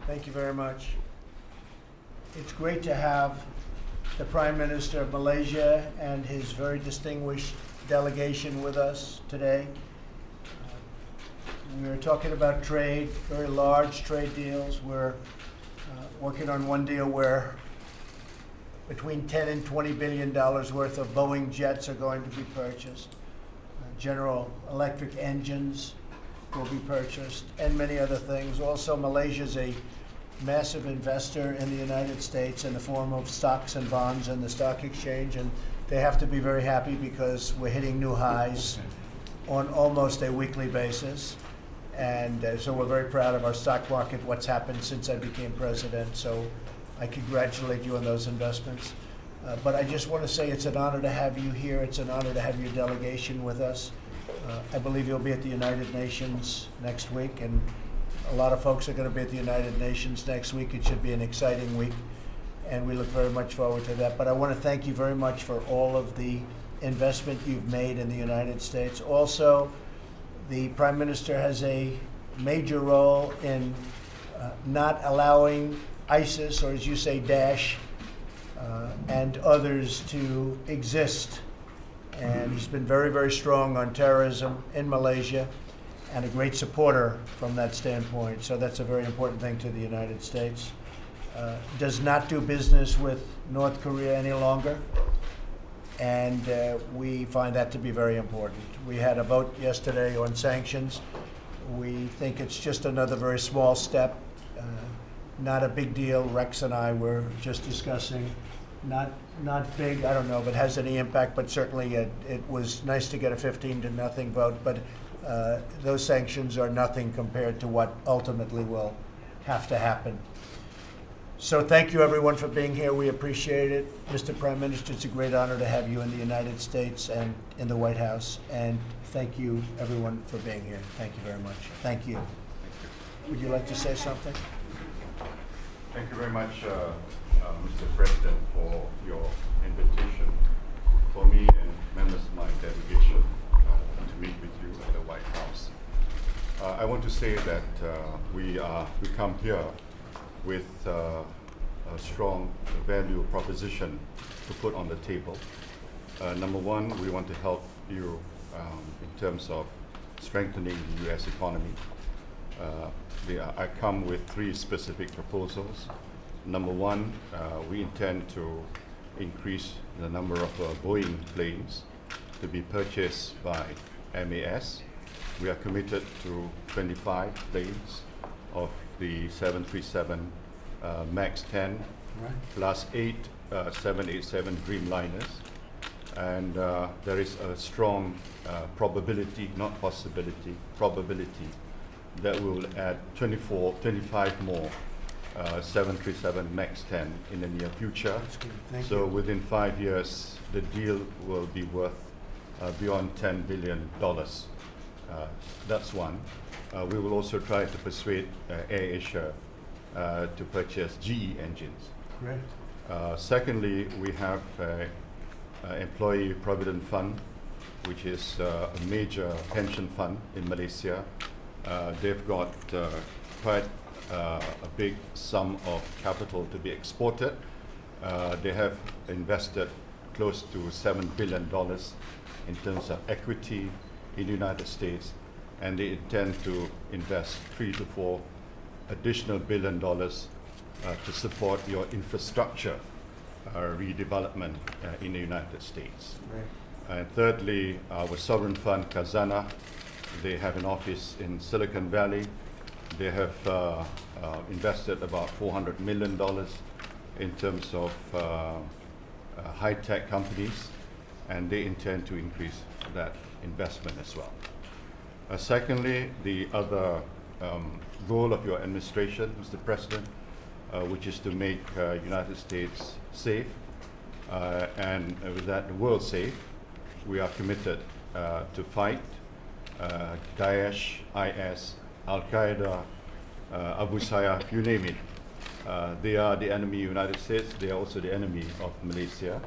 Thank you very much. It's great to have the Prime Minister of Malaysia and his very distinguished delegation with us today. We're talking about trade, very large trade deals. We're working on one deal where between 10 and $20 billion worth of Boeing jets are going to be purchased. General Electric engines will be purchased, and many other things. Also, Malaysia's a massive investor in the United States in the form of stocks and bonds in the stock exchange, and they have to be very happy because we're hitting new highs on almost a weekly basis. And so we're very proud of our stock market, what's happened since I became president. So I congratulate you on those investments. But I just want to say it's an honor to have you here. It's an honor to have your delegation with us. I believe you'll be at the United Nations next week, and a lot of folks are going to be at the United Nations next week. It should be an exciting week, and we look very much forward to that. But I want to thank you very much for all of the investment you've made in the United States. Also, the Prime Minister has a major role in not allowing ISIS, or as you say, Daesh, and others to exist. And he's been very, very strong on terrorism in Malaysia and a great supporter from that standpoint. So that's a very important thing to the United States. Does not do business with North Korea any longer. And we find that to be very important. We had a vote yesterday on sanctions. We think it's just another very small step, not a big deal. Rex and I were just discussing, not big, I don't know if it has any impact, but certainly it was nice to get a 15-0 vote, but those sanctions are nothing compared to what ultimately will have to happen. So thank you everyone for being here. We appreciate it. Mr. Prime Minister, it's a great honor to have you in the United States and in the White House. And thank you everyone for being here. Thank you very much. Thank you. Would you like to say something? Thank you very much, Mr. President, for your invitation for me and members of my delegation to meet with you at the White House. I want to say that we come here with a strong value proposition to put on the table. Number one, we want to help you in terms of strengthening the U.S. economy. I come with three specific proposals. Number one, we intend to increase the number of Boeing planes to be purchased by MAS. We are committed to 25 planes of the 737 MAX 10, right, plus 8 787 Dreamliners. And there is a strong probability, not possibility, probability that we will add 25 more 737 MAX 10 in the near future. So within 5 years, the deal will be worth beyond $10 billion. That's one. We will also try to persuade AirAsia to purchase GE engines. Great. Secondly, we have Employee Provident Fund, which is a major pension fund in Malaysia. They've got quite a big sum of capital to be exported. They have invested close to $7 billion in terms of equity in the United States, and they intend to invest $3 to $4 additional billion to support your infrastructure redevelopment in the United States. Right. And thirdly, our sovereign fund, Khazanah, they have an office in Silicon Valley. They have invested about $400 million in terms of high-tech companies, and they intend to increase that investment as well. Secondly, the other goal of your administration, Mr. President, which is to make United States safe, and with that, the world safe. We are committed to fight Daesh, IS, Al-Qaeda, Abu Sayyaf, you name it. They are the enemy of the United States. They are also the enemy of Malaysia.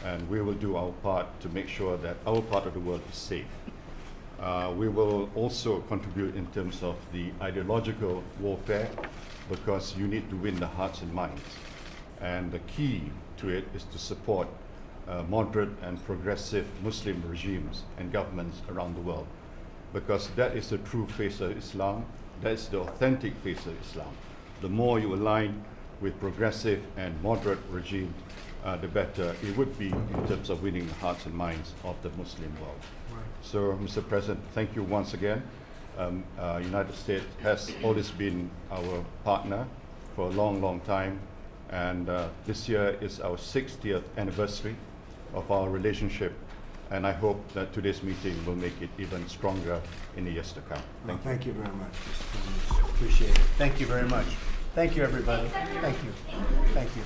And we will do our part to make sure that our part of the world is safe. We will also contribute in terms of the ideological warfare because you need to win the hearts and minds. And the key to it is to support moderate and progressive Muslim regimes and governments around the world, because that is the true face of Islam, that is the authentic face of Islam. The more you align with progressive and moderate regimes, the better it would be in terms of winning the hearts and minds of the Muslim world. Right. So, Mr. President, thank you once again. United States has always been our partner for a long, long time, and this year is our 60th anniversary of our relationship, and I hope that today's meeting will make it even stronger in the years to come. Well, thank you very much, Mr. Prime Minister. Appreciate it. Thank you very much. Thank you, everybody. Thank you. Thank you.